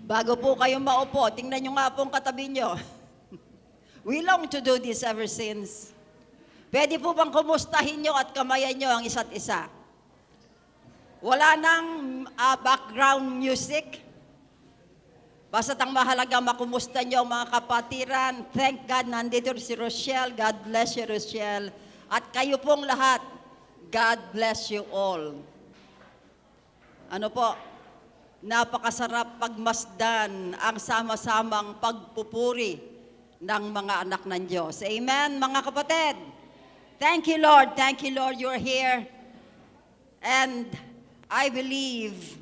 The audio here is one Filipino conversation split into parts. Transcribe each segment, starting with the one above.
Bago po kayo maupo, tingnan nyo nga pong katabi nyo. We long to do this ever since. Pwede po bang kumustahin nyo at kamayan nyo ang isa't isa? Wala nang background music. Basta't ang mahalaga makumusta nyo ang mga kapatiran. Thank God, nandito si Rochelle. God bless you, Rochelle. At kayo pong lahat, God bless you all. Ano po? Napakasarap pagmasdan ang sama-samang pagpupuri ng mga anak ng Diyos. Amen, mga kapatid? Thank you, Lord. Thank you, Lord, you're here. And I believe,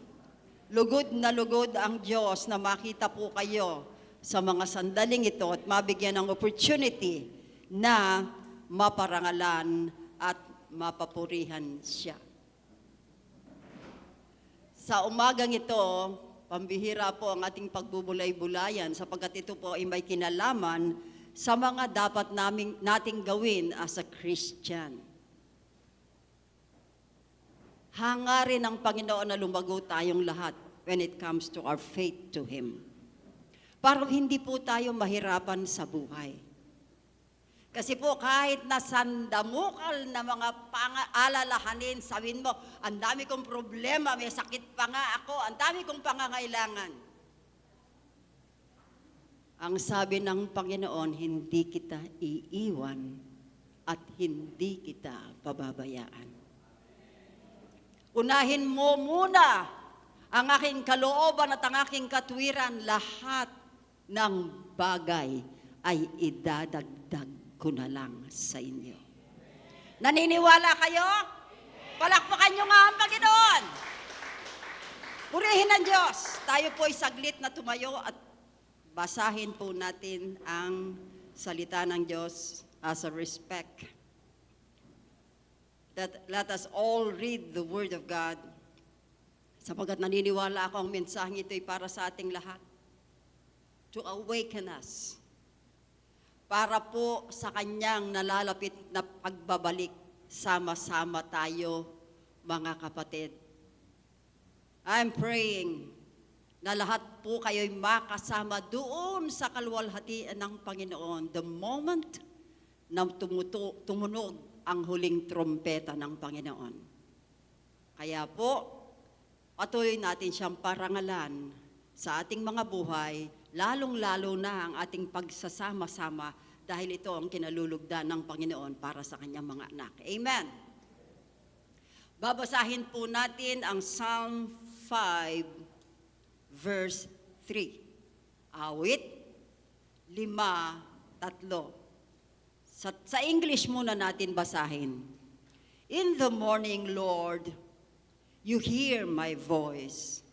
lugod na lugod ang Diyos na makita po kayo sa mga sandaling ito at mabigyan ng opportunity na maparangalan at mapapurihan siya. Sa umagang ito, pambihira po ang ating pagbubulay-bulayan sapagkat ito po ay may kinalaman sa mga dapat nating gawin as a Christian. Hangarin ng Panginoon na lumago tayong lahat when it comes to our faith to Him. Para hindi po tayo mahirapan sa buhay. Kasi po kahit nasandamukal na mga alalahanin, sabihin mo, ang dami kong problema, may sakit pa nga ako, ang dami kong pangangailangan. Ang sabi ng Panginoon, hindi kita iiwan at hindi kita pababayaan. Unahin mo muna ang aking kalooban at ang aking katwiran, lahat ng bagay ay idadagdag ko na lang sa inyo. Naniniwala kayo? Palakpakan nyo nga ang Panginoon. Purihin ang Diyos. Tayo po ay saglit na tumayo at basahin po natin ang salita ng Diyos as a respect. Let us all read the Word of God. Sapagkat naniniwala ako ang mensaheng ito ay para sa ating lahat. To awaken us. Para po sa kanyang nalalapit na pagbabalik, sama-sama tayo, mga kapatid. I'm praying na lahat po kayo'y makasama doon sa kaluwalhatian ng Panginoon the moment na tumunog ang huling trompeta ng Panginoon. Kaya po, patuloy natin siyang parangalan sa ating mga buhay, lalong-lalo na ang ating pagsasama-sama dahil ito ang kinalulugdan ng Panginoon para sa kanyang mga anak. Amen. Babasahin po natin ang Psalm 5, verse 3. Awit 5:3. Sa English muna natin basahin. In the morning, Lord, you hear my voice.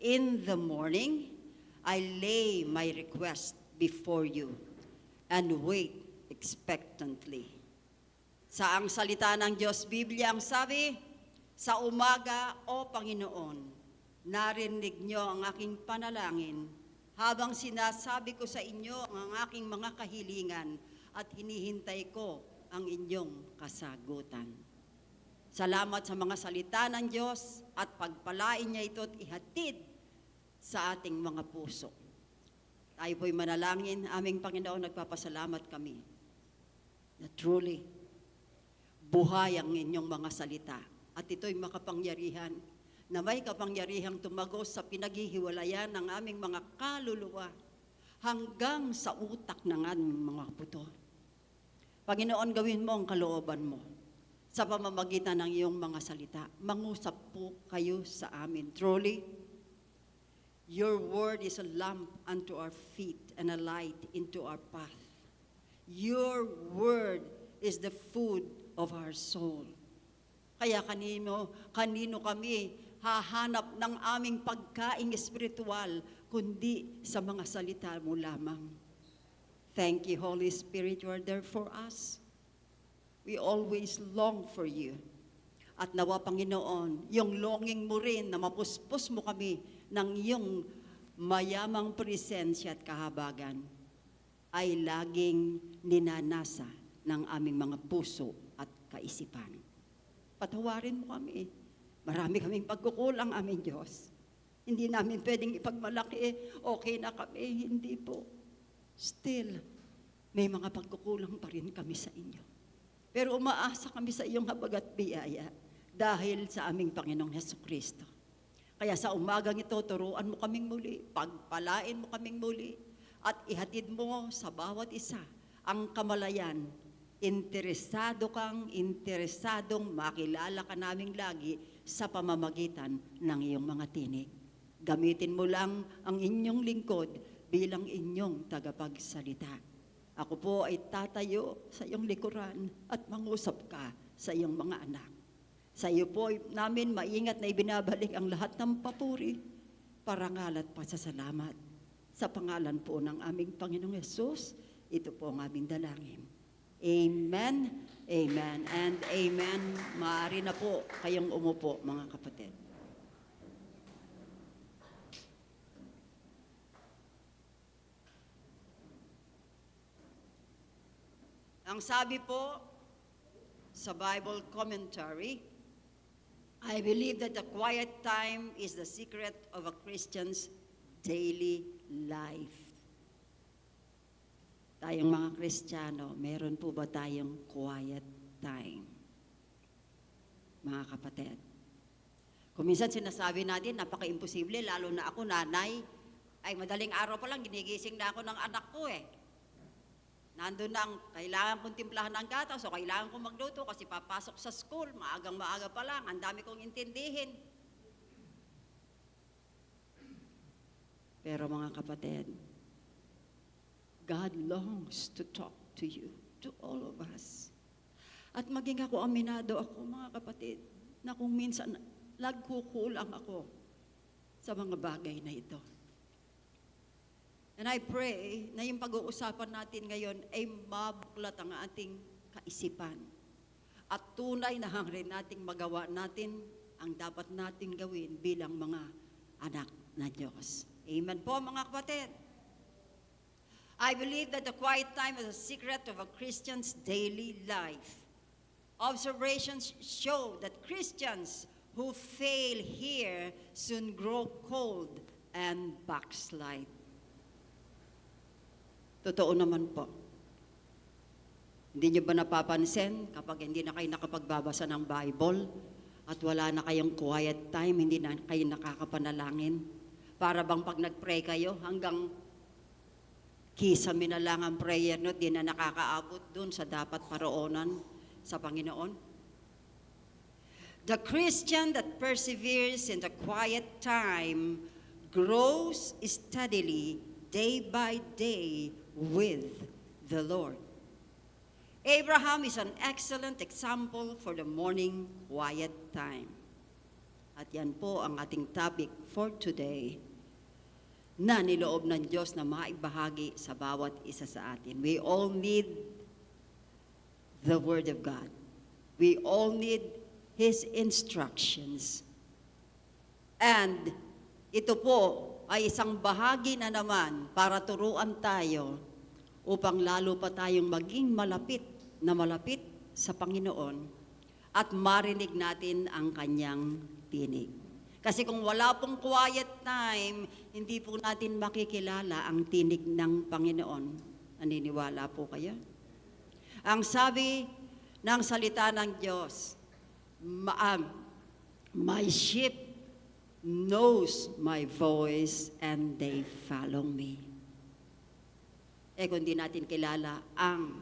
In the morning, I lay my request before you and wait expectantly. Sa ang salita ng Diyos, Biblia, ang sabi, sa umaga, O Panginoon, narinig niyo ang aking panalangin habang sinasabi ko sa inyo ang aking mga kahilingan at hinihintay ko ang inyong kasagutan. Salamat sa mga salita ng Diyos at pagpalain niya ito at ihatid sa ating mga puso. Tayo po'y manalangin. Aming Panginoon, nagpapasalamat kami na truly buhay ang inyong mga salita. At ito'y makapangyarihan na may kapangyarihang tumagos sa pinaghihiwalayan ng aming mga kaluluwa hanggang sa utak ng aming mga puto. Panginoon, gawin mo ang kalooban mo sa pamamagitan ng iyong mga salita. Mangusap po kayo sa amin. Truly, your word is a lamp unto our feet and a light into our path. Your word is the food of our soul. Kaya kanino kami hahanap ng aming pagkaing espiritual, kundi sa mga salita mo lamang. Thank you, Holy Spirit, you are there for us. We always long for you. At nawa, Panginoon, yung longing mo rin na mapuspos mo kami ng iyong mayamang presensya at kahabagan ay laging ninanasa ng aming mga puso at kaisipan. Patawarin mo kami. Marami kaming pagkukulang, aming Diyos. Hindi namin pwedeng ipagmalaki, okay na kami. Hindi po. Still, may mga pagkukulang pa rin kami sa inyo. Pero umaasa kami sa iyong habag at biyaya dahil sa aming Panginoong Hesukristo. Kaya sa umagang ito, turuan mo kaming muli, pagpalain mo kaming muli, at ihatid mo sa bawat isa ang kamalayan. Interesadong makilala ka naming lagi sa pamamagitan ng iyong mga tinig. Gamitin mo lang ang inyong lingkod bilang inyong tagapagsalita. Ako po ay tatayo sa iyong likuran at mangusap ka sa iyong mga anak. Sa iyo po namin maingat na ibinabalik ang lahat ng papuri, parangal at pasasalamat. Sa pangalan po ng aming Panginoong Hesus, ito po ang aming dalangin. Amen, amen, and amen. Maaari na po kayong umupo, mga kapatid. Ang sabi po sa Bible commentary, I believe that the quiet time is the secret of a Christian's daily life. Tayong mga Kristiyano, meron po ba tayong quiet time? Mga kapatid. Kung minsan sinasabi natin, napaka-imposible, lalo na ako, nanay, ay madaling araw pa lang, ginigising na ako ng anak ko eh. Nandun na ang kailangan kong timplahan ng gatas o kailangan kong magluto kasi papasok sa school, maagang-maaga pa lang, ang dami kong intindihin. Pero mga kapatid, God longs to talk to you, to all of us. At maging ako, aminado ako, mga kapatid, na kung minsan nagkukulang ako sa mga bagay na ito. And I pray na yung pag-uusapan natin ngayon ay mabuklat ang ating kaisipan. At tunay na hangrin nating magawa natin ang dapat nating gawin bilang mga anak na Diyos. Amen po, mga kapatid. I believe that the quiet time is a secret of a Christian's daily life. Observations show that Christians who fail here soon grow cold and backslide. Totoo naman po. Hindi niyo ba napapansin kapag hindi na kayo nakapagbabasa ng Bible at wala na kayong quiet time, hindi na kayo nakakapanalangin? Para bang pag nag-pray kayo hanggang kisame na lang ang prayer no, di na nakakaabot dun sa dapat paroonan sa Panginoon? The Christian that perseveres in the quiet time grows steadily day by day with the Lord. Abraham is an excellent example for the morning quiet time. At yan po ang ating topic for today na niloob ng Diyos na maibahagi sa bawat isa sa atin. We all need the Word of God. We all need His instructions. And ito po ay isang bahagi na naman para turuan tayo upang lalo pa tayong maging malapit sa Panginoon at marinig natin ang Kanyang tinig. Kasi kung wala pong quiet time, hindi po natin makikilala ang tinig ng Panginoon. Naniniwala po kayo? Ang sabi ng salita ng Diyos, my sheep knows my voice and they follow me. Kung di natin kilala ang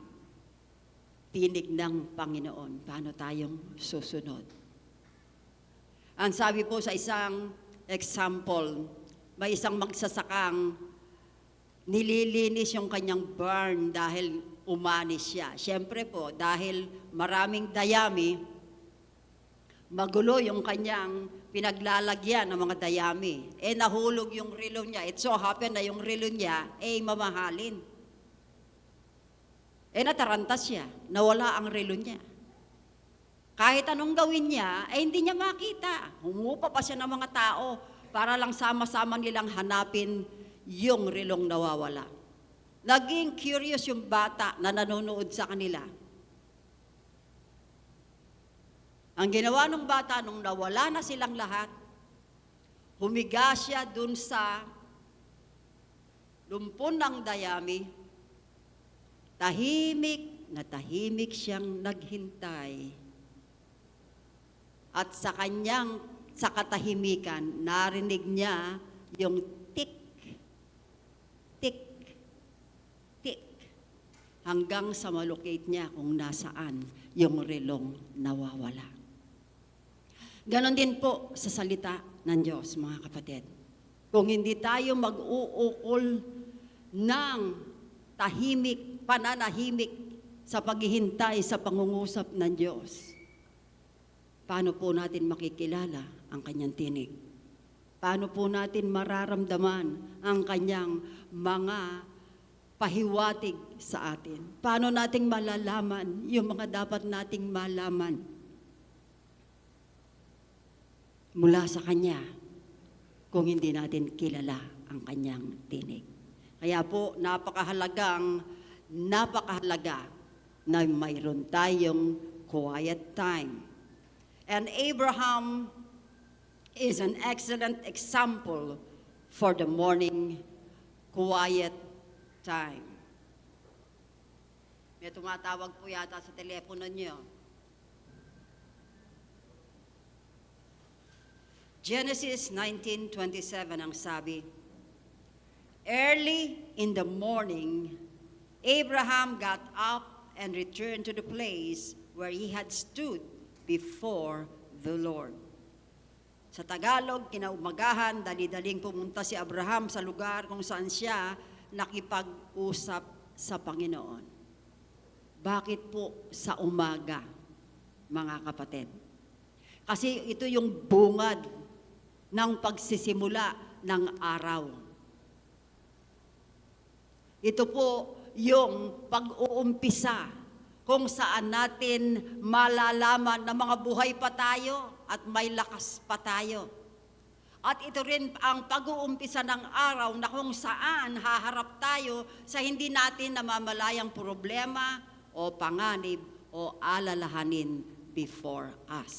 tinig ng Panginoon, paano tayong susunod? Ang sabi po sa isang example, may isang magsasakang nililinis yung kanyang barn dahil umanis siya. Siyempre po, dahil maraming dayami, magulo yung kanyang pinaglalagyan ng mga dayami. Nahulog yung relo niya. It so happened na yung relo niya mamahalin. Natarantas siya. Nawala ang relo niya. Kahit anong gawin niya, hindi niya makita. Humupa pa siya ng mga tao para lang sama-sama nilang hanapin yung relong nawawala. Naging curious yung bata na nanonood sa kanila. Ang ginawa ng bata nung nawala na silang lahat, Humiga siya dun sa lumpon ng dayami. Tahimik siyang naghintay. At sa katahimikan, narinig niya yung tik, tik, tik, hanggang sa malocate niya kung nasaan yung relong nawawala. Ganon din po sa salita ng Diyos, mga kapatid. Kung hindi tayo mag-uukol ng pananahimik sa paghihintay sa pangungusap ng Diyos, paano po natin makikilala ang kanyang tinig? Paano po natin mararamdaman ang kanyang mga pahiwatig sa atin? Paano nating malalaman yung mga dapat nating malaman mula sa kanya kung hindi natin kilala ang kanyang tinig? Kaya po, napakahalaga na mayroon tayong quiet time. And Abraham is an excellent example for the morning quiet time. May tumatawag po yata sa telepono niyo. Genesis 19:27 ang sabi, early in the morning, Abraham got up and returned to the place where he had stood before the Lord. Sa Tagalog, kinaumagahan, dali-daling pumunta si Abraham sa lugar kung saan siya nakipag-usap sa Panginoon. Bakit po sa umaga, mga kapatid? Kasi ito yung bungad ng pagsisimula ng araw. Ito po yung pag-uumpisa kung saan natin malalaman na mga buhay pa tayo at may lakas pa tayo. At ito rin ang pag-uumpisa ng araw na kung saan haharap tayo sa hindi natin namamalayang problema o panganib o alalahanin before us.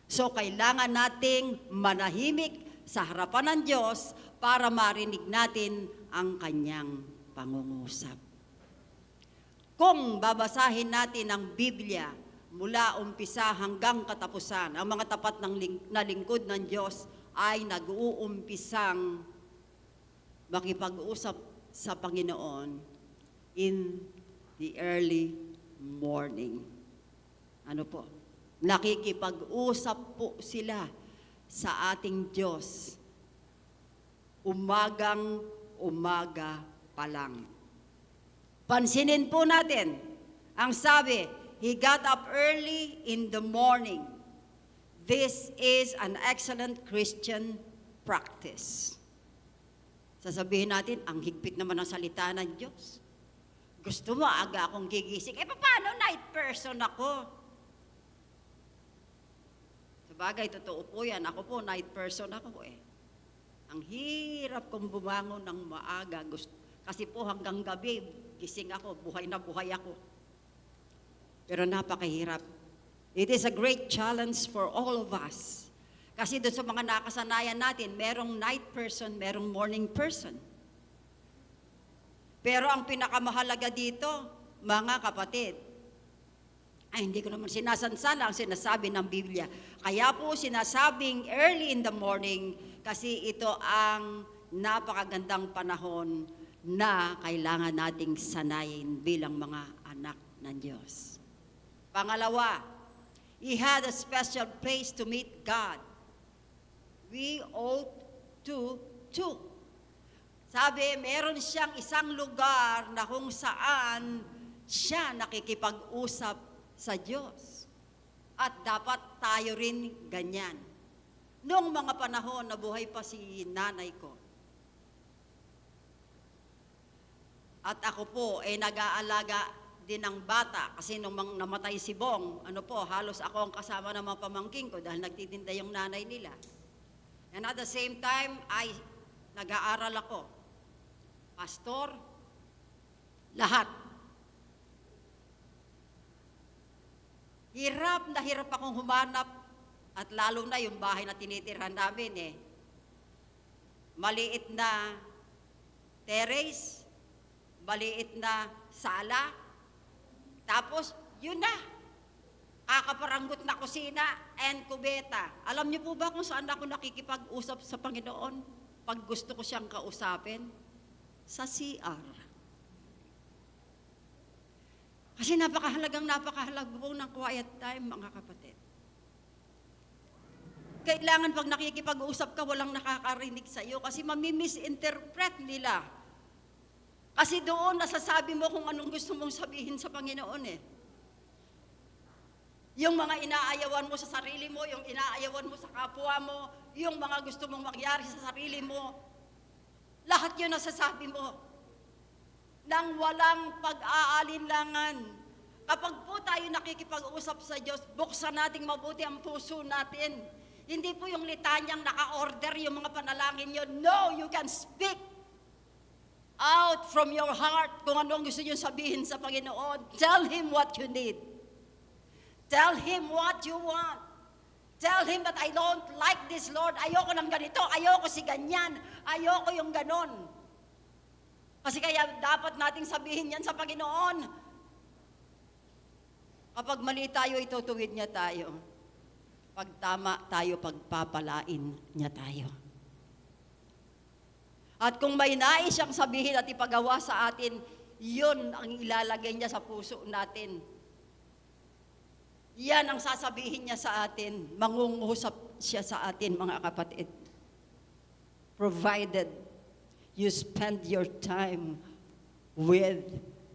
So kailangan nating manahimik sa harapan ng Diyos para marinig natin ang kanyang pangungusap. Kung babasahin natin ang Biblia mula umpisa hanggang katapusan, ang mga tapat na lingkod ng Diyos ay nag-uumpisang makipag-usap sa Panginoon in the early morning. Ano po? Nakikipag-usap po sila sa ating Diyos umaga pa lang. Pansinin po natin, ang sabi, he got up early in the morning. This is an excellent Christian practice. Sasabihin natin, ang higpit naman ng salita ng Diyos. Gusto mo, aga akong gigising. Paano night person ako? Sabagay, totoo po yan. Ako po, night person ako eh. Ang hirap kong bumangon ng maaga. Kasi po hanggang gabi, gising ako, buhay na buhay ako. Pero napakahirap. It is a great challenge for all of us. Kasi doon sa mga nakasanayan natin, merong night person, merong morning person. Pero ang pinakamahalaga dito, mga kapatid, ay hindi ko naman sinasansala ang sinasabi ng Biblia. Kaya po sinasabing early in the morning kasi ito ang napakagandang panahon na kailangan nating sanayin bilang mga anak ng Diyos. Pangalawa, he had a special place to meet God. We ought to too. Sabi, meron siyang isang lugar na kung saan siya nakikipag-usap sa Diyos. At dapat tayo rin ganyan. Noong mga panahon na buhay pa si nanay ko, at ako po nag-aalaga din ng bata kasi nung namatay si Bong, halos ako ang kasama ng mga pamangking ko dahil nagtitinda yung nanay nila. And at the same time, nag-aaral ako. Pastor, lahat. Hirap na hirap akong humanap At lalo na yung bahay na tinitirhan namin maliit na terrace, maliit na sala, tapos yun na, kakaparanggot na kusina and kubeta. Alam niyo po ba kung saan ako nakikipag-usap sa Panginoon pag gusto ko siyang kausapin? Sa CR. Kasi napakahalaga po ng quiet time, mga kapatid. Kailangan pag nakikipag-usap ka, walang nakakarinig sa iyo kasi mamimisinterpret nila. Kasi doon nasasabi mo kung anong gusto mong sabihin sa Panginoon Yung mga inaayawan mo sa sarili mo, yung inaayawan mo sa kapwa mo, yung mga gusto mong mangyari sa sarili mo, lahat yun nasasabi mo nang walang pag-aalinlangan. Kapag po tayo nakikipag-usap sa Diyos, buksan nating mabuti ang puso natin. Hindi po yung litanyang naka-order yung mga panalangin yun. No, you can speak out from your heart kung ano ang gusto nyo sabihin sa Panginoon. Tell Him what you need. Tell Him what you want. Tell Him that I don't like this, Lord. Ayoko ng ganito. Ayoko si ganyan. Ayoko yung ganon. Kasi kaya dapat nating sabihin yan sa Panginoon. Kapag mali tayo, itutuwid niya tayo. Pag tama tayo, pagpapalain niya tayo. At kung may nais siyang sabihin at ipagawa sa atin, yun ang ilalagay niya sa puso natin. Yan ang sasabihin niya sa atin. Mangungusap siya sa atin, mga kapatid. Provided you spend your time with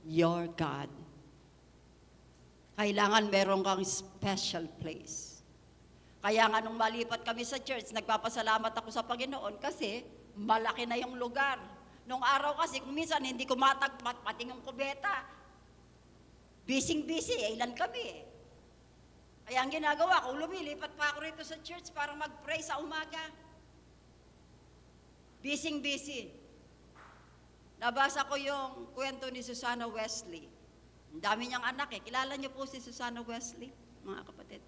your God. Kailangan meron kang special place. Kaya nga nung malipat kami sa church, nagpapasalamat ako sa Panginoon kasi malaki na yung lugar. Nung araw kasi, kung minsan hindi ko matagpat, pati yung kubeta. Busy, ilan kami Kaya ang ginagawa ko, lumilipat pa ako rito sa church para mag-pray sa umaga. Busy. Nabasa ko yung kwento ni Susana Wesley. Ang dami niyang anak Kilala niyo po si Susana Wesley, mga kapatid?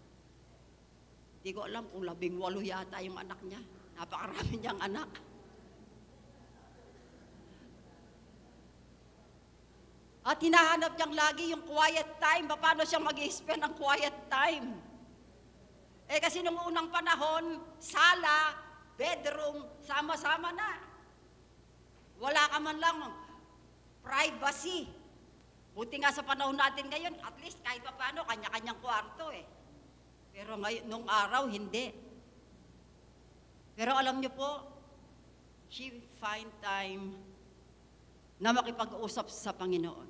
Hindi ko alam kung 18 yata yung anak niya. Napakarami niyang anak. At hinahanap niyang lagi yung quiet time. Paano siya mag-spend ng quiet time? Kasi nung unang panahon, sala, bedroom, sama-sama na. Wala ka man lang privacy. Buti nga sa panahon natin ngayon, at least kahit pa paano, kanya-kanyang kwarto Pero ngayon, nung araw, hindi. Pero alam niyo po, she find time na makipag-usap sa Panginoon.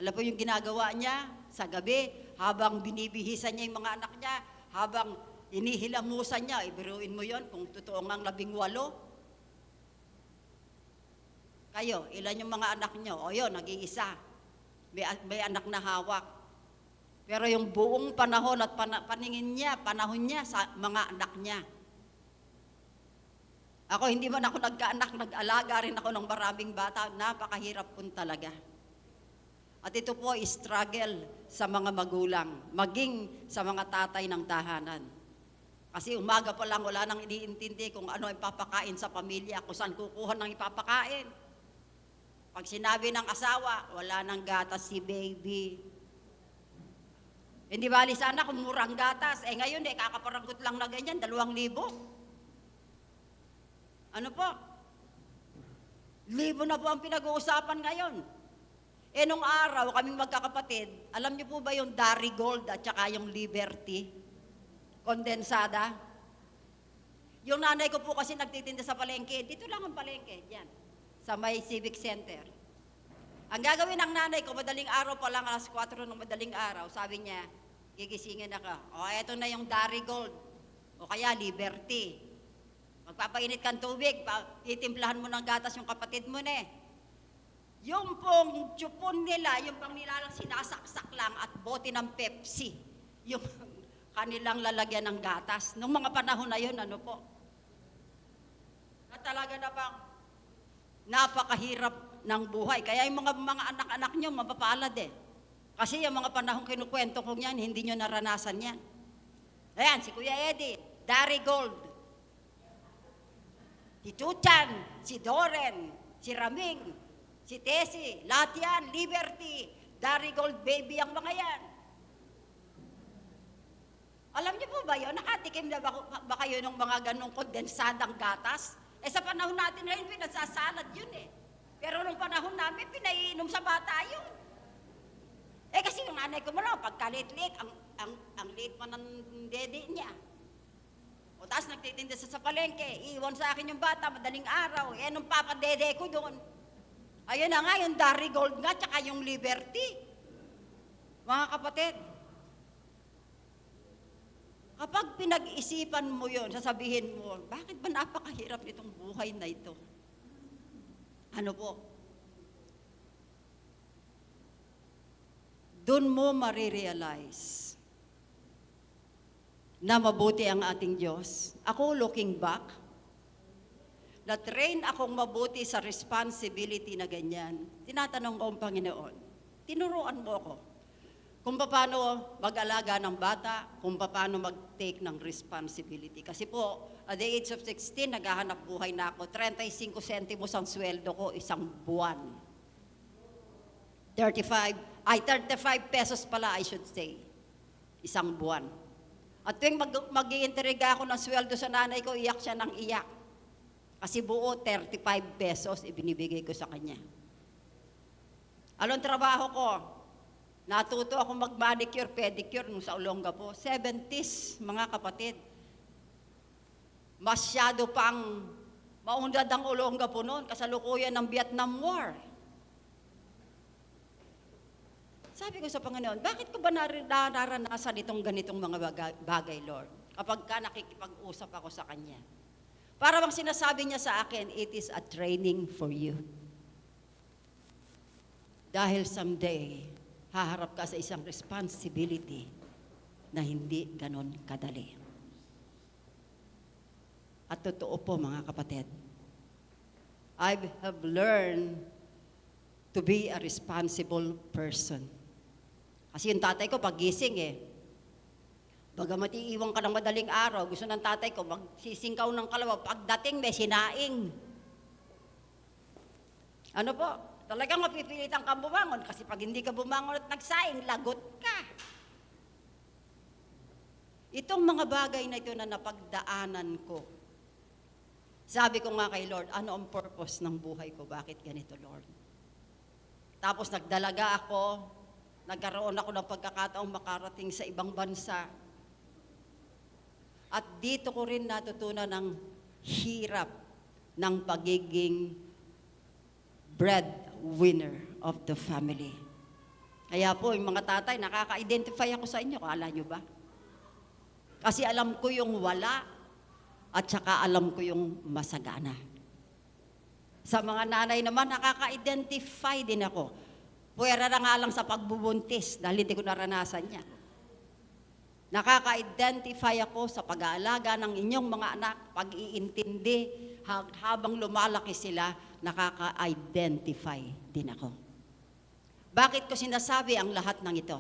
Alam po yung ginagawa niya sa gabi, habang binibihisan niya yung mga anak niya, habang inihilamusan niya, ibiruin mo yon kung totoo ngang 18. Kayo, ilan yung mga anak niyo? O yun, nag-iisa. May anak na hawak. Pero yung buong panahon at panahon niya sa mga anak niya. Ako, hindi man ako nagkaanak, nag-alaga rin ako ng maraming bata. Napakahirap po talaga. At ito po ay struggle sa mga magulang, maging sa mga tatay ng tahanan. Kasi umaga pa lang wala nang iniintindi kung ano ang ipapakain sa pamilya, kung saan kukuha ng ipapakain. Pag sinabi ng asawa, wala nang gatas si baby. Hindi bali sana kung murang gatas. Ngayon, kakaparanggot lang na ganyan, 2,000. Ano po? 1,000 na po ang pinag-uusapan ngayon. Nung araw, kaming magkakapatid, alam niyo po ba yung Dairy Gold at saka yung Liberty? Kondensada? Yung nanay ko po kasi nagtitinda sa palengke. Dito lang ang palengke, dyan. Sa may Civic Center. Ang gagawin ng nanay ko, madaling araw pa lang, 4:00 ng madaling araw, sabi niya, gigisingin ako. Eto na yung Dairy Gold. O kaya Liberty. Magpapainit kang tubig, itimplahan mo ng gatas yung kapatid mo Yung pong chupon nila, yung pang nilalang sinasaksak lang at bote ng Pepsi. Yung kanilang lalagyan ng gatas. Nung mga panahon na yun, ano po? Na talaga na bang napakahirap ng buhay. Kaya yung mga anak-anak nyo, mapapalad Kasi yung mga panahon kinukwento ko yan, hindi nyo naranasan yan. Ayan, si Kuya Eddie, Dari Gold. Si Chuchan, si Doren, si Raming, si Tessie, lahat yan, Liberty, Dari Gold Baby ang mga yan. Alam niyo po ba yun? Nakatikim na ba kayo ng mga ganong kondensadang gatas? Sa panahon natin ngayon, pinasasalad yun eh. Pero nung panahon namin, pinaiinom sa bata yun. Kasi yung nanay ko mo lang, pagka-late-late, ang late pa ng dede niya. O tapos nagtitinda sa palengke, iwan sa akin yung bata, madaling araw. Nung papadede ko doon. Ayun na nga, yung Dari Gold nga, tsaka yung Liberty. Mga kapatid, kapag pinag-isipan mo yun, sasabihin mo, bakit ba napakahirap nitong buhay na ito? Ano po? Doon mo marirealize na mabuti ang ating Diyos. Ako, looking back, na-train akong mabuti sa responsibility na ganyan. Tinatanong ko ang Panginoon, tinuruan mo ako kung paano mag-alaga ng bata, kung paano mag-take ng responsibility. Kasi po, at the age of 16, naghahanap buhay na ako. 35 centimos ang sweldo ko isang buwan. 35 pesos pala, I should say. Isang buwan. At tuwing mag-iintriga ako ng sweldo sa nanay ko, iyak siya ng iyak. Kasi buo, 35 pesos ibinibigay ko sa kanya. Anong trabaho ko? Natuto ako mag-manicure, pedicure nung sa Olongapo. 70s, mga kapatid. Masyado pang maunlad ang Olongapo noon, kasalukuyan ng Vietnam War. Sabi ko sa Panginoon, bakit ko ba nararanasan itong ganitong mga bagay, Lord? Kapag ka nakikipag-usap ako sa Kanya. Para bang sinasabi niya sa akin, it is a training for you. Dahil someday, haharap ka sa isang responsibility na hindi ganon kadali. At totoo po, mga kapatid, I have learned to be a responsible person. Kasi yung tatay ko, pagising bagamat iiwan ka ng madaling araw, gusto ng tatay ko, magsisingkaw ng kalabaw, pagdating may sinaing. Ano po? Talagang mapipilitan kang bumangon kasi pag hindi ka bumangon at nagsaing, lagot ka. Itong mga bagay na ito na napagdaanan ko, sabi ko nga kay Lord, ano ang purpose ng buhay ko? Bakit ganito, Lord? Tapos nagdalaga ako, nagkaroon ako ng pagkakataong makarating sa ibang bansa. At dito ko rin natutunan ng hirap ng pagiging breadwinner of the family. Kaya po, yung mga tatay, nakaka-identify ako sa inyo. Kala nyo ba? Kasi alam ko yung wala at saka alam ko yung masagana. Sa mga nanay naman, nakaka-identify din ako. Puwera na nga lang sa pagbubuntis dahil hindi ko naranasan niya. Nakaka-identify ako sa pag-aalaga ng inyong mga anak, pag-iintindi, habang lumalaki sila, nakaka-identify din ako. Bakit ko sinasabi ang lahat ng ito?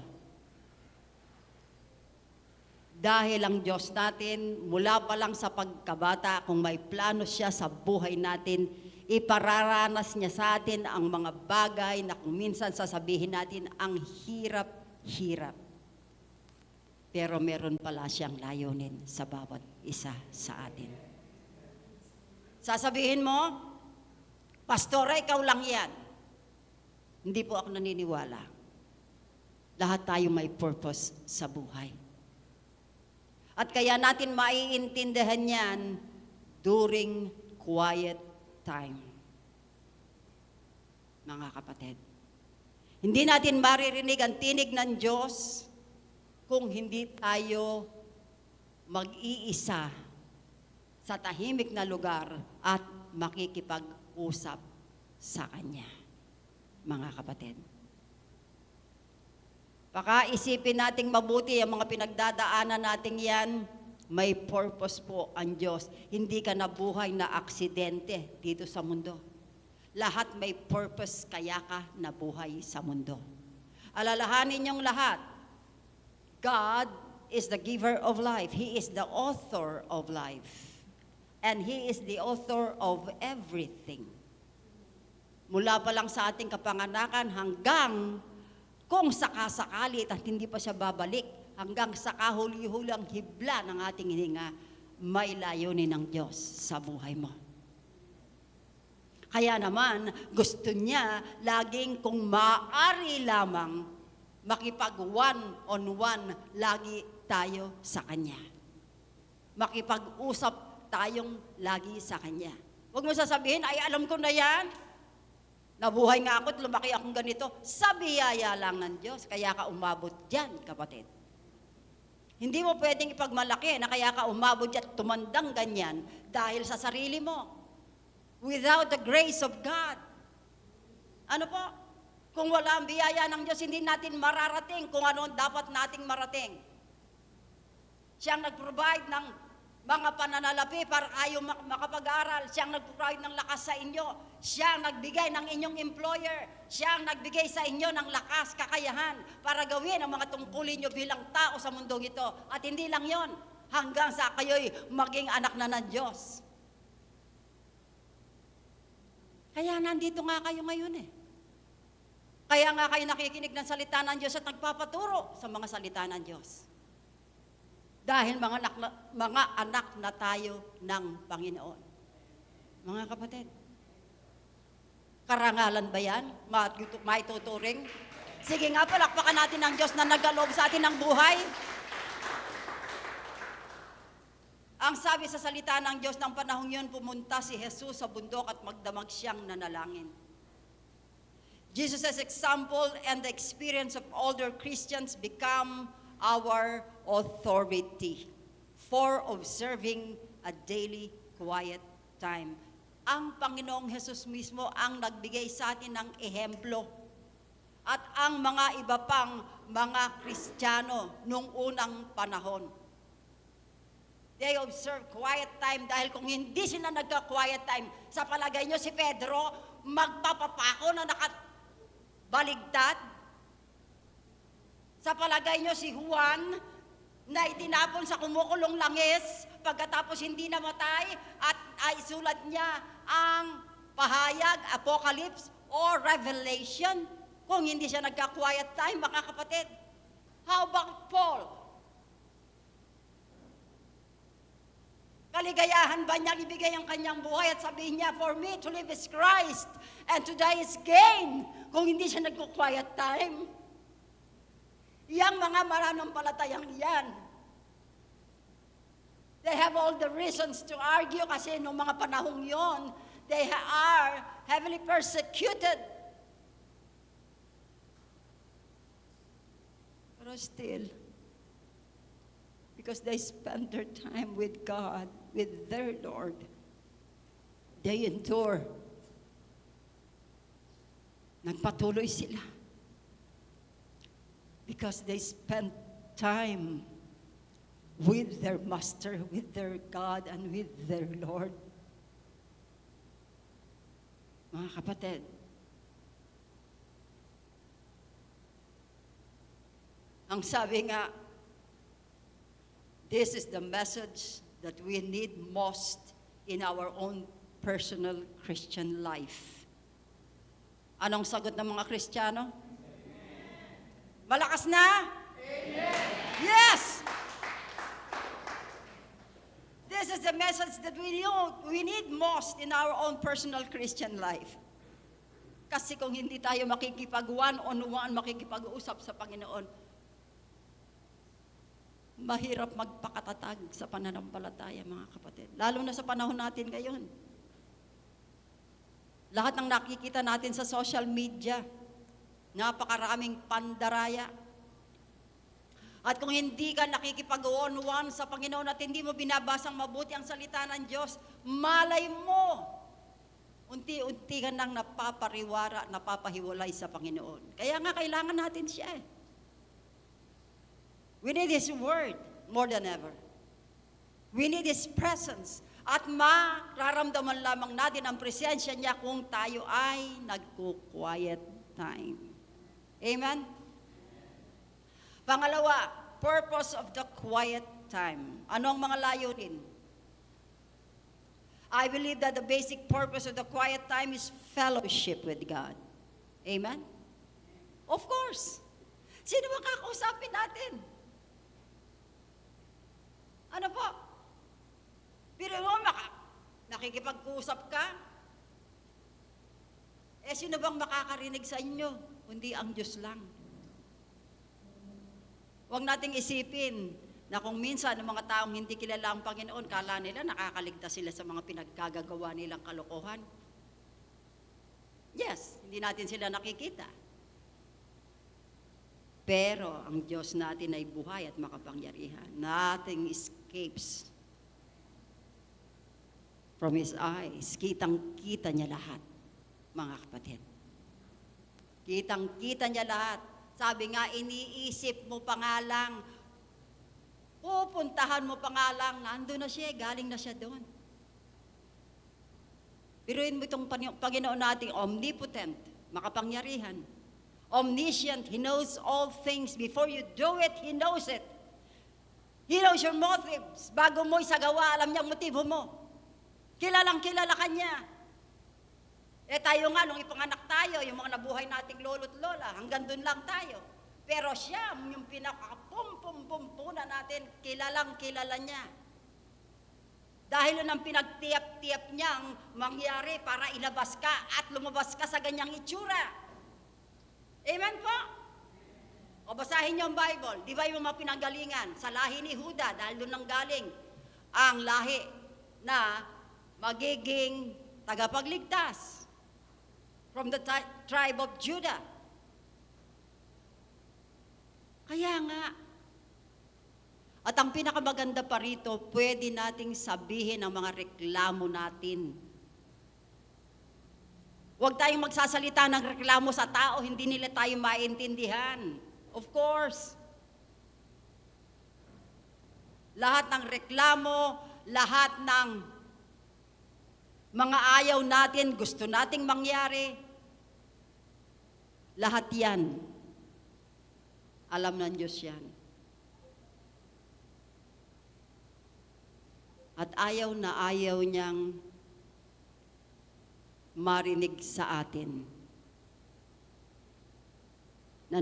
Dahil ang Diyos natin, mula pa lang sa pagkabata, kung may plano siya sa buhay natin, ipararanas niya sa atin ang mga bagay na kung minsan sasabihin natin, ang hirap-hirap. Pero meron pala siyang layunin sa bawat isa sa atin. Sasabihin mo, Pastora, ikaw lang yan. Hindi po ako naniniwala. Lahat tayo may purpose sa buhay. At kaya natin maiintindihan yan during quiet time. Mga kapatid, hindi natin maririnig ang tinig ng Diyos kung hindi tayo mag-iisa sa tahimik na lugar at makikipag-usap sa Kanya. Mga kapatid, baka isipin nating mabuti ang mga pinagdadaanan nating yan, may purpose po ang Diyos. Hindi ka nabuhay na aksidente dito sa mundo. Lahat may purpose kaya ka nabuhay sa mundo. Alalahanin niyong lahat, God is the giver of life. He is the author of life. And He is the author of everything. Mula pa lang sa ating kapanganakan hanggang kung sakasakali at hindi pa siya babalik, hanggang sa kahuli-hulang hibla ng ating hininga, may layunin ng Diyos sa buhay mo. Kaya naman, gusto niya laging kung maaari lamang makipag one-on-one lagi tayo sa Kanya. Makipag-usap tayong lagi sa Kanya. Huwag mo sasabihin, ay alam ko na yan. Nabuhay nga ako at lumaki akong ganito. Sa biyaya lang ng Diyos, kaya ka umabot dyan, kapatid. Hindi mo pwedeng ipagmalaki na kaya ka umabot dyan, tumandang ganyan, dahil sa sarili mo. Without the grace of God. Ano po? Kung wala ang biyaya ng Diyos, hindi natin mararating kung ano dapat nating marating. Siyang nag-provide ng mga pananalapi para kayo makapag-aral. Siyang nag-provide ng lakas sa inyo. Siyang nagbigay ng inyong employer. Siyang nagbigay sa inyo ng lakas, kakayahan para gawin ang mga tungkulin nyo bilang tao sa mundong ito. At hindi lang yon, hanggang sa kayo'y maging anak na ng Diyos. Kaya nandito nga kayo ngayon eh. Kaya nga kayo nakikinig ng salita ng Diyos at nagpapaturo sa mga salita ng Diyos. Dahil mga anak na tayo ng Panginoon. Mga kapatid, karangalan ba yan? Maituturing? Sige nga, palakpakan natin ang Diyos na nagkaloob sa atin ng buhay. Ang sabi sa salita ng Diyos, ng panahong yun, pumunta si Jesus sa bundok at magdamag siyang nanalangin. Jesus' example and the experience of older Christians become our authority for observing a daily quiet time. Ang Panginoong Jesus mismo ang nagbigay sa atin ng ehemplo. At ang mga iba pang mga Kristiyano nung unang panahon. They observe quiet time dahil kung hindi sila nagka-quiet time, sa palagay nyo si Pedro, magpapapako na nakabaligtad? Sa palagay nyo si Juan, na itinapon sa kumukulong langis, pagkatapos hindi namatay, at ay sulat niya ang pahayag, Apocalypse, or Revelation, kung hindi siya nagka-quiet time, mga kapatid? How about Paul? Kaligayahan ba niyang ibigay ang kanyang buhay at sabihin niya, for me to live is Christ and to die is gain, kung hindi siya nagko-quiet time? Yang mga mananampalatayang yan, they have all the reasons to argue kasi noong mga panahong yon, they are heavily persecuted. Pero still, because they spend their time with God, with their Lord, they endure. Nagpatuloy sila. Because they spent time with their Master, with their God, and with their Lord. Mga kapatid, ang sabi nga, this is the message that we need most in our own personal Christian life. Anong sagot ng mga Kristiyano? Malakas na? Amen. Yes! This is the message that we need most in our own personal Christian life. Kasi kung hindi tayo makikipag one-on-one, makikipag-usap sa Panginoon, mahirap magpakatatag sa pananampalataya, mga kapatid. Lalo na sa panahon natin ngayon. Lahat ng nakikita natin sa social media, napakaraming pandaraya. At kung hindi ka nakikipag-one-on-one sa Panginoon at hindi mo binabasang mabuti ang salita ng Diyos, malay mo, unti-unti ka nang napapariwara, napapahiwalay sa Panginoon. Kaya nga kailangan natin siya eh. We need His Word more than ever. We need His presence. At mararamdaman lamang natin ang presensya niya kung tayo ay nagko-quiet time. Amen? Pangalawa, purpose of the quiet time? Ano ang mga layunin? I believe that the basic purpose of the quiet time is fellowship with God. Amen? Of course. Sino ba kakausapin natin? Ano po? Pero mo, nakikipag-usap ka? Sino bang makakarinig sa inyo? Kundi ang Diyos lang. Huwag nating isipin na kung minsan ang mga taong hindi kilala ang Panginoon, kala nila nakakaligtas sila sa mga pinagkagagawa nilang kalokohan. Yes, hindi natin sila nakikita. Pero ang Diyos natin ay buhay at makapangyarihan. Nothing escapes from His eyes. Kitang-kita niya lahat, mga kapatid. Kitang-kita niya lahat. Sabi nga, iniisip mo pa nga lang, pupuntahan mo pa nga lang, nandun na siya, galing na siya doon. Piruin mo itong Panginoon nating omnipotent, makapangyarihan. Omniscient, He knows all things. Before you do it, He knows it. He knows your motives. Bago mo isagawa, alam niya ang motibo mo. Kilalang kilala ka niya. Tayo nga, nung ipanganak tayo, yung mga nabuhay nating lolo't lola, hanggang dun lang tayo. Pero siya, yung pinaka-pum-pum-pum-puna natin, kilalang kilala niya. Dahil yun ang pinagtiyap-tiyap niyang mangyari para ilabas ka at lumabas ka sa ganyang itsura. Amen po? O basahin niyo ang Bible. Di ba yung mga pinanggalingan sa lahi ni Juda, dahil doon nang galing ang lahi na magiging tagapagligtas from the tribe of Judah. Kaya nga, at ang pinakamaganda pa rito, pwede nating sabihin ang mga reklamo natin. Huwag tayong magsasalita ng reklamo sa tao, hindi nila tayo maintindihan. Of course. Lahat ng reklamo, lahat ng mga ayaw natin, gusto nating mangyari, lahat yan, alam ng Diyos yan. At ayaw na ayaw niyang marinig sa atin na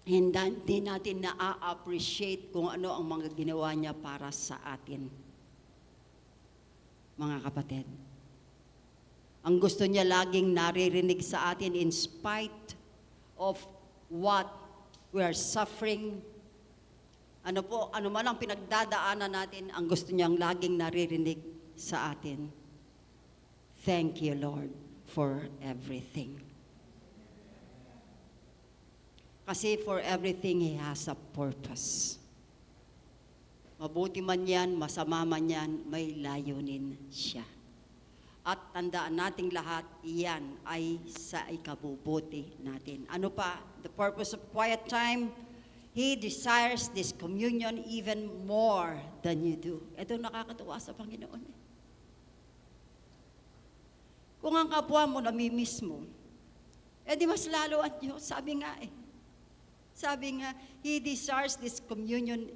hindi natin na-appreciate kung ano ang mga ginawa niya para sa atin. Mga kapatid, ang gusto niya laging naririnig sa atin in spite of what we are suffering. Ano man ang pinagdadaanan natin, ang gusto niyang laging naririnig sa atin. Thank you, Lord, for everything. Kasi for everything, He has a purpose. Mabuti man yan, masama man yan, may layunin siya. At tandaan nating lahat, iyan ay sa ikabubuti natin. Ano pa? The purpose of quiet time, He desires this communion even more than you do. Ito nakakatuwa sa Panginoon. Kung ang kapwa mo namimiss mo, di mas lalo ang Diyos. Sabi nga, He desires this communion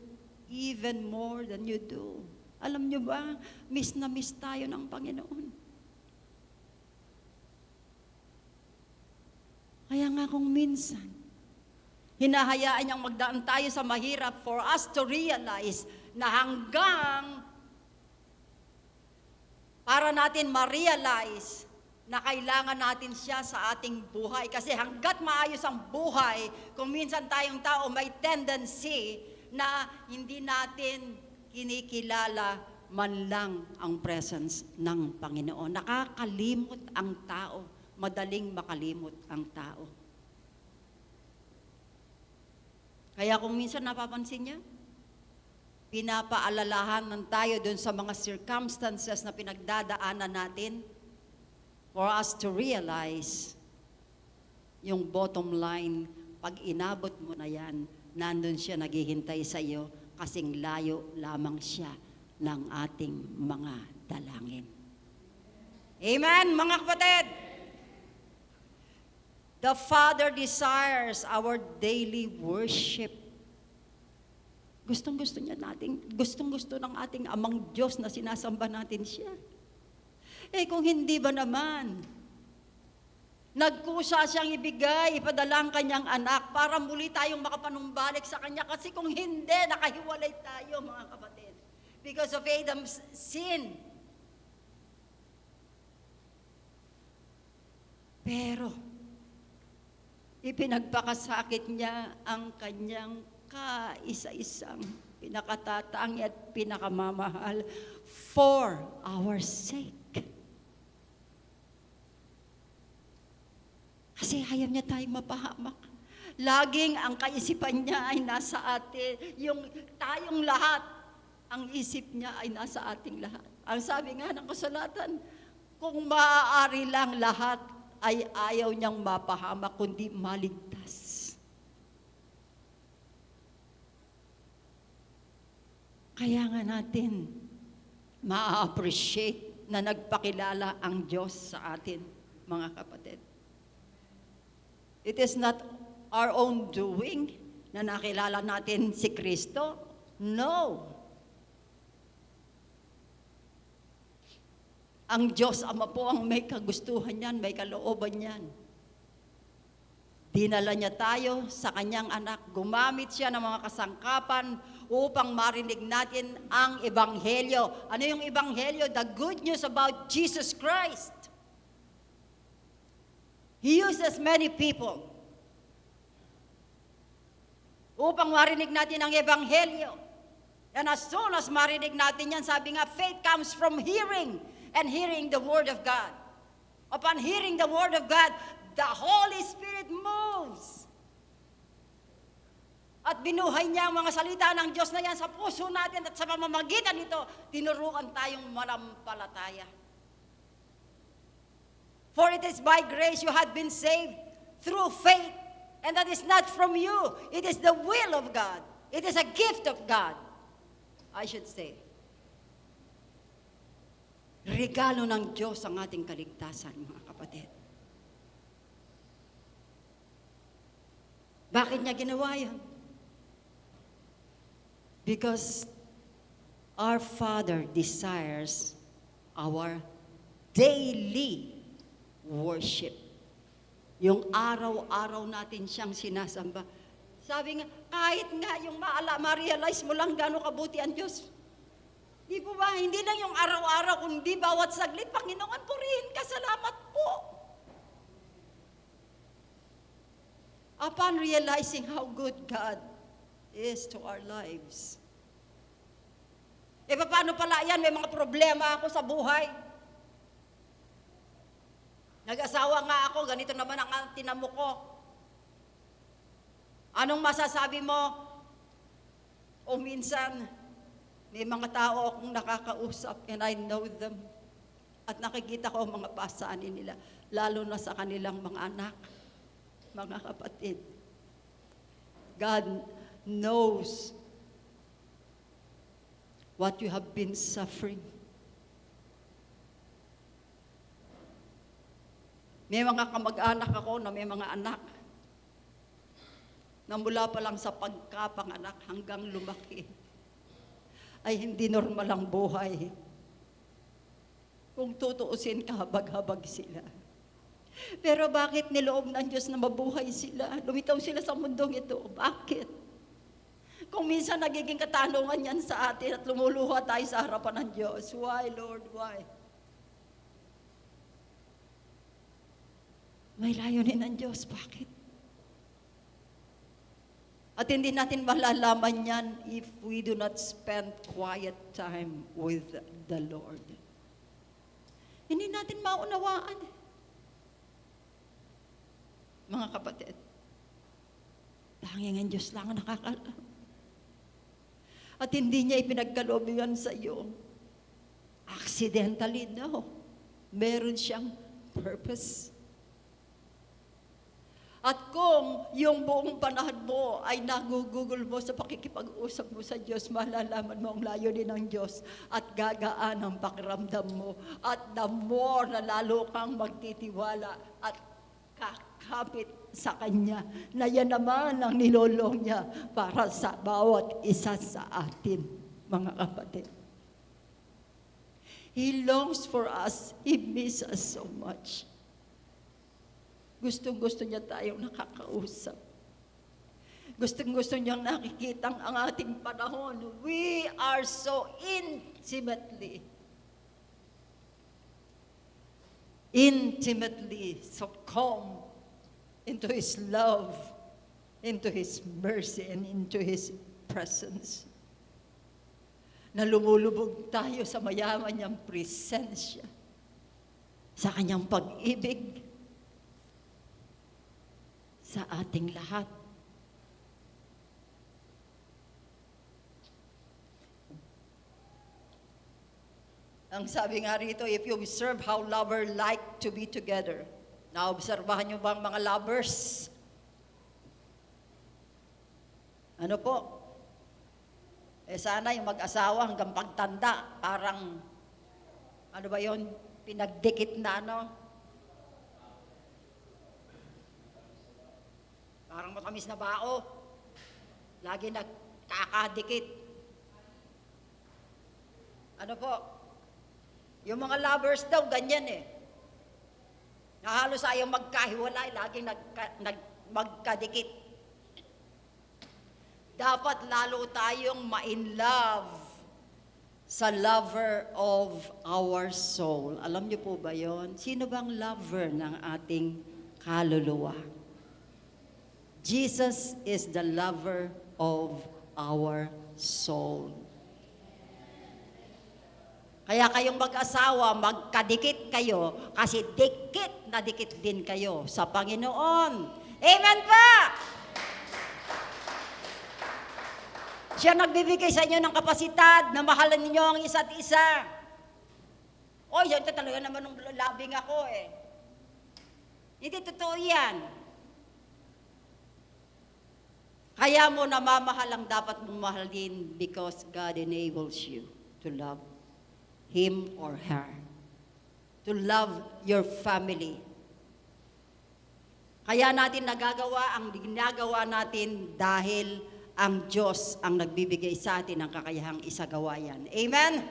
even more than you do. Alam nyo ba, miss na miss tayo ng Panginoon. Kaya nga kung minsan, hinahayaan niyang magdaan tayo sa mahirap for us to realize na hanggang para natin ma-realize na kailangan natin siya sa ating buhay. Kasi hanggat maayos ang buhay, kung minsan tayong tao may tendency na hindi natin kinikilala man lang ang presence ng Panginoon. Nakakalimot ang tao. Madaling makalimot ang tao. Kaya kung minsan napapansin niya, pinapaalalahan ng tayo dun sa mga circumstances na pinagdadaanan natin for us to realize yung bottom line, pag inabot mo na yan, nandun siya naghihintay sa iyo kasing layo lamang siya ng ating mga dalangin. Amen, mga kapatid! The Father desires our daily worship. Gustong-gusto gustong-gusto ng ating amang Diyos na sinasamba natin siya. Kung hindi ba naman, nagkusa siyang ibigay, ipadala ang kanyang anak para muli tayong makapanumbalik sa kanya. Kasi kung hindi, nakahiwalay tayo, mga kapatid. Because of Adam's sin. Pero, ipinagpakasakit niya ang kanyang kaisa-isang pinakatatangi at pinakamamahal for our sake. Kasi ayaw niya tayong mapahamak. Laging ang kaisipan niya ay nasa atin. Yung tayong lahat, ang isip niya ay nasa ating lahat. Ang sabi nga ng kasulatan, kung maaari lang lahat ay ayaw niyang mapahamak, kundi maligtas. Kaya nga natin ma-appreciate na nagpakilala ang Diyos sa atin, mga kapatid. It is not our own doing na nakilala natin si Kristo. No. Ang Diyos Ama po ang may kagustuhan yan, may kalooban yan. Dinala niya tayo sa kanyang anak. Gumamit siya ng mga kasangkapan upang marinig natin ang Ebanghelyo. Ano yung Ebanghelyo? The good news about Jesus Christ. He uses many people upang marinig natin ang Ebanghelyo. And as soon as marinig natin yan, sabi nga, faith comes from hearing, and hearing the Word of God. Upon hearing the Word of God, the Holy Spirit moves. At binuhay niya ang mga salita ng Diyos na yan sa puso natin, at sa pamamagitan nito, tinuruan tayong manampalataya. For it is by grace you have been saved through faith, and that is not from you. It is the will of God. It is a gift of God, I should say. Regalo ng Diyos ang ating kaligtasan, mga kapatid. Bakit niya ginawa yan? Because our Father desires our daily worship. Yung araw-araw natin siyang sinasamba. Sabi nga, kahit nga yung ma-realize mo lang gano'ng kabuti ang Diyos. Di po ba? Hindi lang yung araw-araw, kundi bawat saglit, Panginoon, purihin ka, salamat po. Upon realizing how good God is to our lives. Paano pala yan? May mga problema ako sa buhay. Nag-asawa nga ako, ganito naman ang tinamo ko. Anong masasabi mo? O minsan, may mga tao akong nakakausap and I know them. At nakikita ko ang mga pasanin nila, lalo na sa kanilang mga anak, mga kapatid. God knows what you have been suffering. May mga kamag-anak ako na may mga anak na mula pa lang sa pagkapanganak hanggang lumaki ay hindi normal ang buhay. Kung tutuusin, kahabag-habag sila. Pero bakit niloob ng Diyos na mabuhay sila? Lumitaw sila sa mundong ito. Bakit? Kung minsan nagiging katanungan yan sa atin at lumuluha tayo sa harapan ng Diyos. Why, Lord? Why? May layunin ng Diyos. Bakit? At hindi natin malalaman yan if we do not spend quiet time with the Lord. Hindi natin maunawaan. Mga kapatid, tanging ang Diyos lang ang nakakalam. At hindi niya ipinagkaloob yan sa iyo accidentally, no. Meron siyang purpose. At kung yung buong panahon mo ay nagugugol mo sa pakikipag-usap mo sa Diyos, malalaman mo ang layunin ng Diyos at gagaan ang pakiramdam mo. At the more na lalo kang magtitiwala at kapit sa Kanya, na yan naman ang nilolong niya para sa bawat isa sa atin, mga kapatid. He longs for us. He misses us so much. Gustong-gusto niya tayong nakakausap. Gustong-gusto niyang nakikita ang ating panahon. We are so intimately succumb into His love, into His mercy, and into His presence. Na lumulubog tayo sa mayaman niyang presensya, sa Kanyang pag-ibig, sa ating lahat. Ang sabi nga rito, if you observe how lovers like to be together. Naobserbahan niyo ba ang mga lovers? Ano po? Sana yung mag-asawa hanggang pagtanda, parang, ano ba yon, pinagdikit na ano? Parang matamis na bao. Lagi nagkakadikit. Ano po? Yung mga lovers daw, ganyan eh. Na halos ayaw magkahiwalay, laging magkadikit. Dapat lalo tayong ma-in love sa lover of our soul. Alam niyo po ba yon? Sino bang lover ng ating kaluluwa? Jesus is the lover of our soul. Kaya kayong mag-asawa, magkadikit kayo kasi dikit na dikit din kayo sa Panginoon. Amen pa! Siya nagbibigay sa inyo ng kapasidad na mahalan ninyo ang isa't isa. O, yan talaga naman ng labing ako eh. Hindi totoo yan. Kaya mo namamahal ang dapat mong mahalin because God enables you to love him or her. To love your family. Kaya natin nagagawa ang ginagawa natin dahil ang Diyos ang nagbibigay sa atin ng kakayahang isagawa yan. Amen?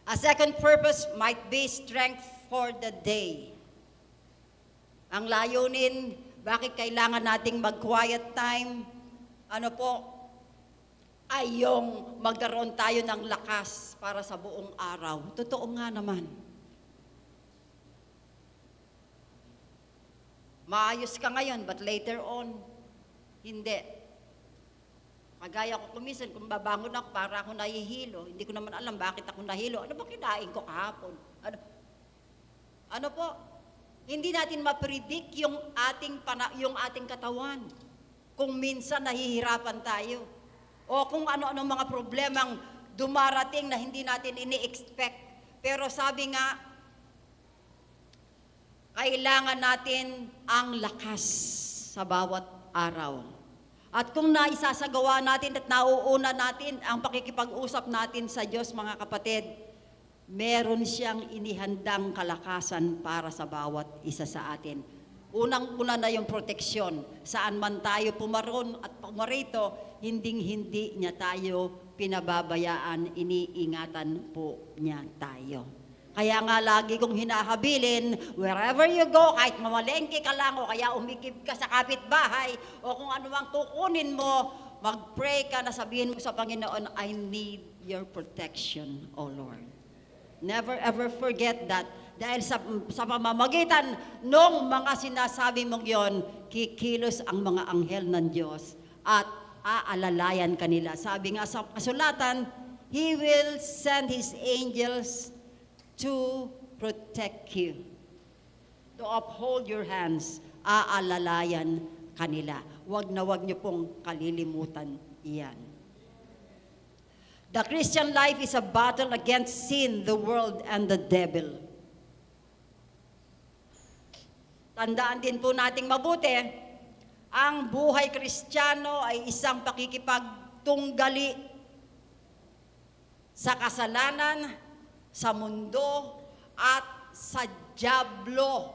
A second purpose might be strength for the day. Ang layunin, bakit kailangan nating mag-quiet time? Ano po? Ay yung magkaroon tayo ng lakas para sa buong araw. Totoo nga naman. Maayos ka ngayon, but later on, hindi. Kagaya ko kumisan, kung babangon ako, para ako nahihilo. Hindi ko naman alam bakit ako nahilo. Ano ba kinain ko kahapon? Ano po? Hindi natin ma-predict yung ating katawan. Kung minsan nahihirapan tayo. O kung ano-ano mga problemang dumarating na hindi natin ini-expect. Pero sabi nga, kailangan natin ang lakas sa bawat araw. At kung naisasagawa natin at nauuna natin ang pakikipag-usap natin sa Diyos, mga kapatid, meron siyang inihandang kalakasan para sa bawat isa sa atin. Unang-una na yung proteksyon. Saan man tayo pumaron at pumarito, hinding-hindi niya tayo pinababayaan, iniingatan po niya tayo. Kaya nga lagi kong hinahabilin, wherever you go, kahit mamalengke ka lang o kaya umikip ka sa kapitbahay o kung ano mang kukunin mo, mag-pray ka na sabihin mo sa Panginoon, I need your protection, O Lord. Never ever forget that. Dahil sa pamamagitan ng mga sinasabi mong yon, kikilos ang mga anghel ng Diyos at aalalayan kanila. Sabi nga sa kasulatan, He will send His angels to protect you, to uphold your hands, aalalayan kanila. Wag na wag niyo pong kalilimutan iyan. The Christian life is a battle against sin, the world, and the devil. Tandaan din po nating mabuti, ang buhay Kristiyano ay isang pakikipagtunggali sa kasalanan, sa mundo, at sa dyablo.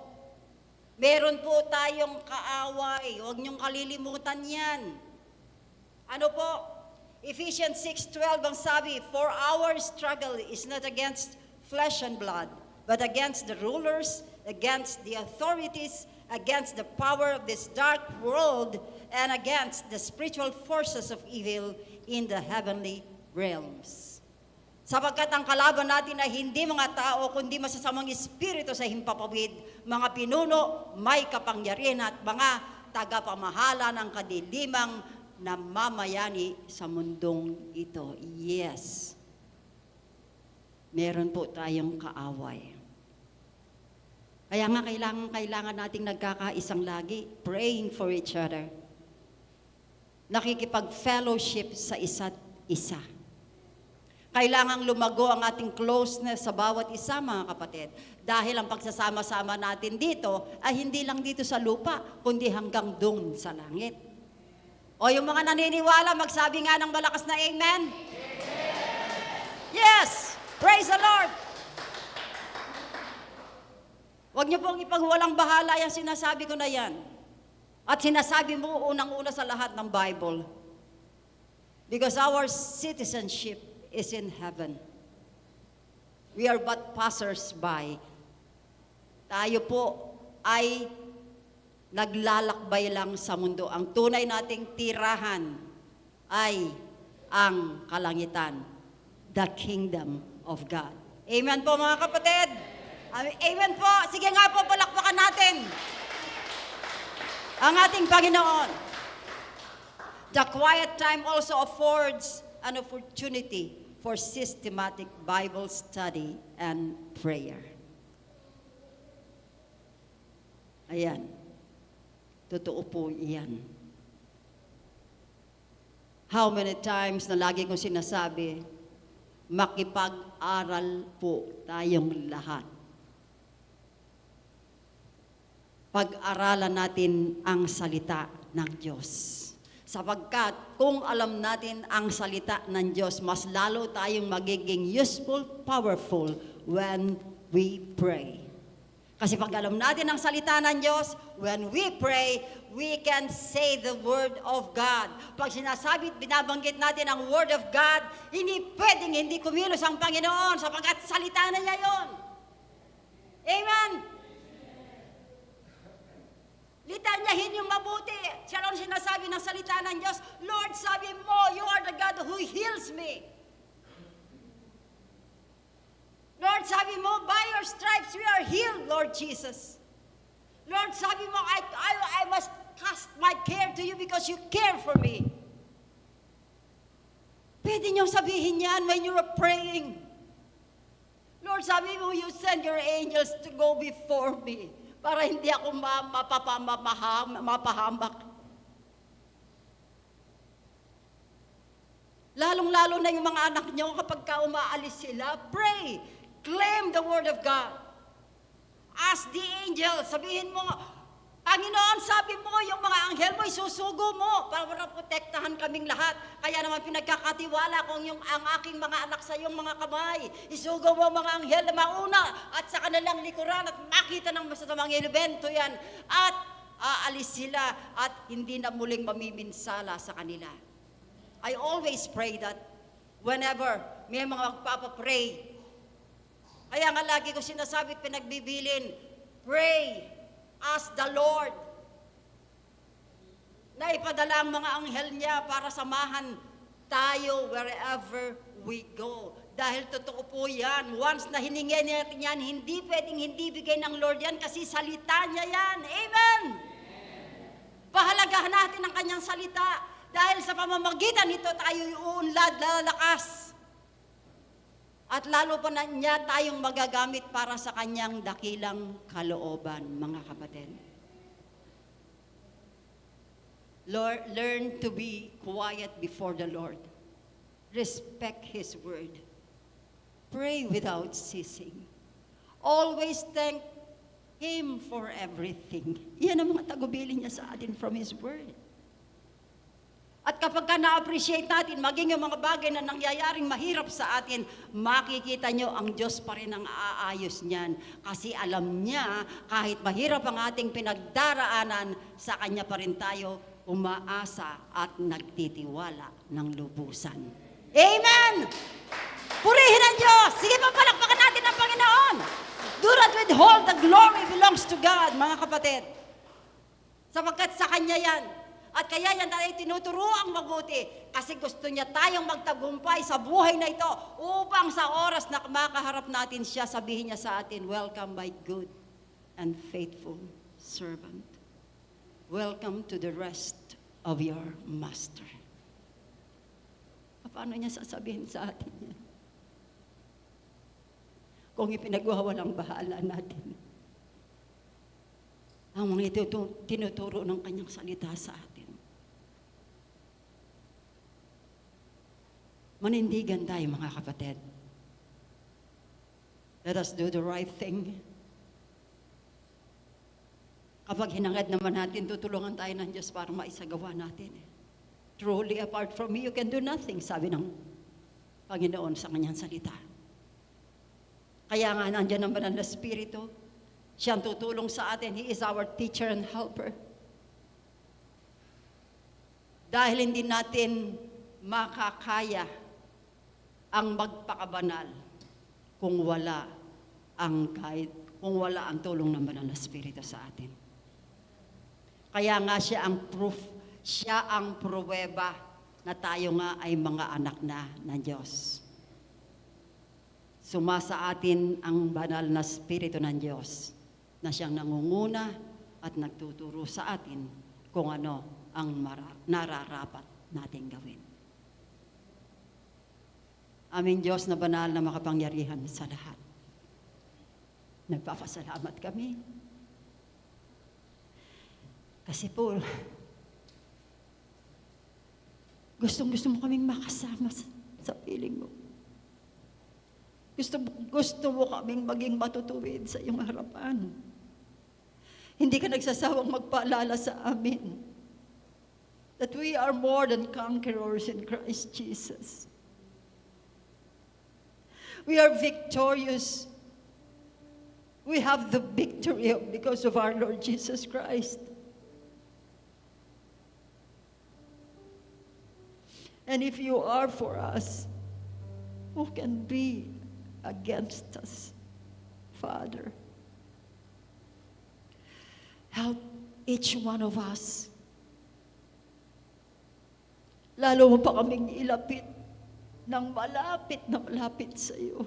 Meron po tayong kaaway. Huwag niyong kalilimutan yan. Ano po? Ephesians 6:12 ang sabi, "For our struggle is not against flesh and blood, but against the rulers, against the authorities, against the power of this dark world, and against the spiritual forces of evil in the heavenly realms." Sapagkat ang kalaban natin ay hindi mga tao, kundi masasamang espiritu sa himpapawid, mga pinuno, may kapangyarihan at mga tagapamahala ng kadilimang namamayani sa mundong ito. Yes. Meron po tayong kaaway. Kaya nga kailangan nating nagkakaisang lagi, praying for each other. Nakikipag-fellowship sa isa't isa. Kailangang lumago ang ating closeness sa bawat isa, mga kapatid. Dahil ang pagsasama-sama natin dito ay hindi lang dito sa lupa, kundi hanggang doon sa langit. O yung mga naniniwala, magsabi nga ng malakas na amen. Yes! Praise the Lord! Huwag niyo pong ipagwalang bahala yung sinasabi ko na yan. At sinasabi mo unang-una sa lahat ng Bible. Because our citizenship is in heaven. We are but passers-by. Tayo po ay naglalakbay lang sa mundo. Ang tunay nating tirahan ay ang kalangitan, the kingdom of God. Amen po, mga kapatid. Amen po. Sige nga po, palakpakan natin ang ating Panginoon. The quiet time also affords an opportunity for systematic Bible study and prayer. Ayan. Totoo po iyan. How many times na lagi kong sinasabi, makipag-aral po tayong lahat. Pag-aralan natin ang salita ng Diyos. Sapagkat kung alam natin ang salita ng Diyos, mas lalo tayong magiging useful, powerful when we pray. Kasi pag alam natin ang salita ng Diyos, when we pray, we can say the Word of God. Pag sinasabi at binabanggit natin ang Word of God, hindi pwedeng hindi kumilos ang Panginoon sapagkat salita na niya yun. Amen? Litanyahin yung mabuti. Siya lang sinasabi ng salita ng Diyos, Lord, sabi mo, you are the God who heals me. Lord, sabi mo, by your stripes we are healed, Lord Jesus. Lord, sabi mo, I must cast my care to you because you care for me. Pwede niyong sabihin yan when you are praying. Lord, sabi mo, you send your angels to go before me para hindi ako mapahamak. Lalong-lalo na yung mga anak niyo kapag umaalis sila, pray. Claim the Word of God. Ask the angel, sabihin mo, Panginoon, sabi mo, yung mga anghel mo, isusugo mo para protektahan kaming lahat. Kaya naman pinagkakatiwala kung ang aking mga anak sa iyong mga kamay. Isugo mo mga anghel na mauna at sa kanilang likuran at makita ng masasamang elemento yan. At aalis sila at hindi na muling mamiminsala sa kanila. I always pray that whenever may mga magpapapray. Kaya nga lagi ko sinasabi at pinagbibilin, pray. Ask the Lord na ipadala ang mga anghel niya para samahan tayo wherever we go. Dahil totoo po yan. Once na hiningi natin yan, hindi pwedeng hindi bigay ng Lord yan kasi salita niya yan. Amen! Pahalagahan natin ang kanyang salita dahil sa pamamagitan nito tayo uunlad, lalakas. At lalo pa na niya tayong magagamit para sa kanyang dakilang kalooban, mga kapatid. Lord, learn to be quiet before the Lord. Respect His word. Pray without ceasing. Always thank Him for everything. Yan ang mga tagubilin niya sa atin from His word. At kapag ka na-appreciate natin, maging yung mga bagay na nangyayaring mahirap sa atin, makikita nyo ang Diyos pa rin ang aayos niyan. Kasi alam niya, kahit mahirap ang ating pinagdaraanan, sa Kanya pa rin tayo umaasa at nagtitiwala ng lubusan. Amen! Purihin ang Diyos! Sige pa, palakpakan natin ang Panginoon! Do not withhold, the glory belongs to God, mga kapatid. Sapagkat sa Kanya yan. At kaya yan tayo tinuturuang mabuti kasi gusto niya tayong magtagumpay sa buhay na ito upang sa oras na makaharap natin siya, sabihin niya sa atin, "Welcome my good and faithful servant. Welcome to the rest of your master." Paano niya sasabihin sa atin yan? Kung ipinagwawalang bahala natin ang mga tinuturo ng kanyang salita sa atin. Manindigan tayo, mga kapatid. Let us do the right thing. Kapag hinangad naman natin, tutulungan tayo ng Diyos para maisagawa natin. Truly, apart from me, you can do nothing, sabi ng Panginoon sa kanyang salita. Kaya nga, nandiyan ang Banal na Espiritu. Siya ang tutulong sa atin. He is our teacher and helper. Dahil hindi natin makakaya ang magpakabanal kung wala ang guide, kung wala ang tulong ng Banal na Espiritu sa atin. Kaya nga siya ang proof, siya ang pruweba na tayo nga ay mga anak na ng Diyos. Sumasa atin ang Banal na Espiritu ng Diyos na siyang nangunguna at nagtuturo sa atin kung ano ang nararapat nating gawin. Aming Diyos na banal na makapangyarihan sa lahat. Nagpapasalamat kami. Kasi po, gusto mo kaming makasama sa piling mo. Gusto mo kaming maging matutuwid sa iyong harapan. Hindi ka nagsasawang magpaalala sa amin that we are more than conquerors in Christ Jesus. We are victorious. We have the victory because of our Lord Jesus Christ. And if you are for us, who can be against us, Father? Help each one of us. Lalo mo pa kaming ilapit ng malapit na malapit sa iyo.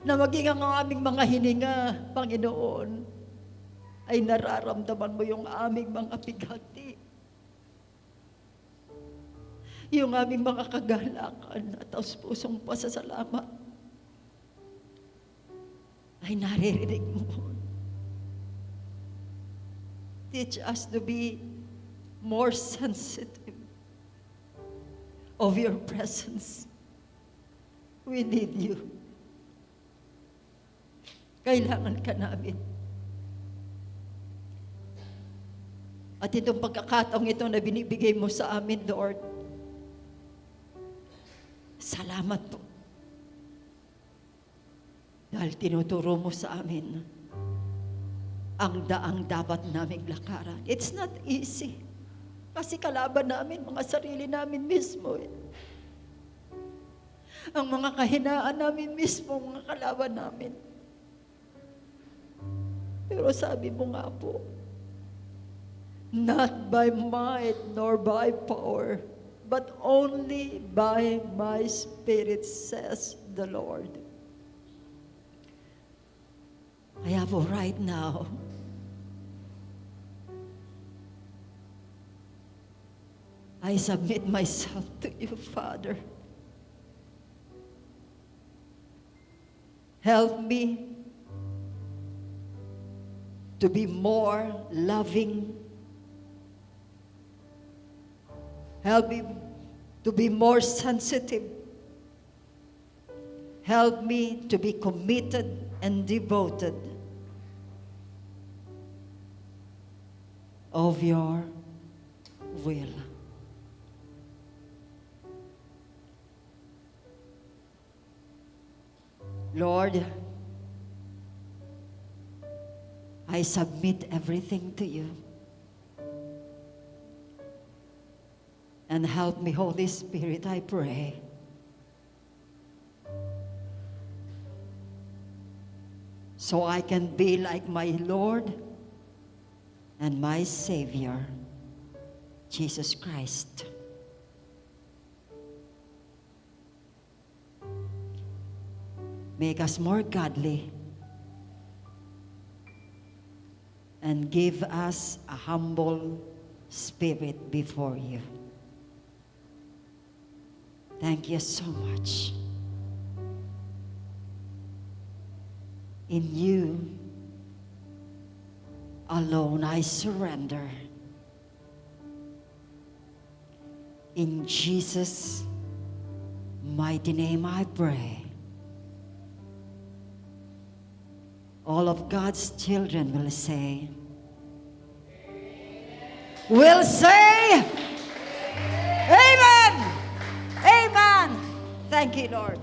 Na maging ang aming mga hininga, Panginoon, ay nararamdaman mo yung aming mga pighati. Yung aming mga kagalakan at taus-pusong pasasalamat ay naririnig mo. Teach us to be more sensitive of your presence. We need you. Kailangan ka namin. At itong pagkakataong ito na binibigay mo sa amin, Lord, salamat po. Dahil tinuturo mo sa amin ang daang dapat naming lakaran. It's not easy. Kasi kalaban namin, mga sarili namin mismo. Ang mga kahinaan namin mismo, mga kalaban namin. Pero sabi mo nga po, not by might nor by power, but only by my Spirit, says the Lord. Kaya po right now, I submit myself to you, Father. Help me to be more loving. Help me to be more sensitive. Help me to be committed and devoted of your will. Lord, I submit everything to you. And help me, Holy Spirit, I pray. So I can be like my Lord and my Savior, Jesus Christ. Make us more godly and give us a humble spirit before you. Thank you so much. In you alone I surrender. In Jesus' mighty name I pray. All of God's children will say, will say, Amen. Amen. Thank you, Lord.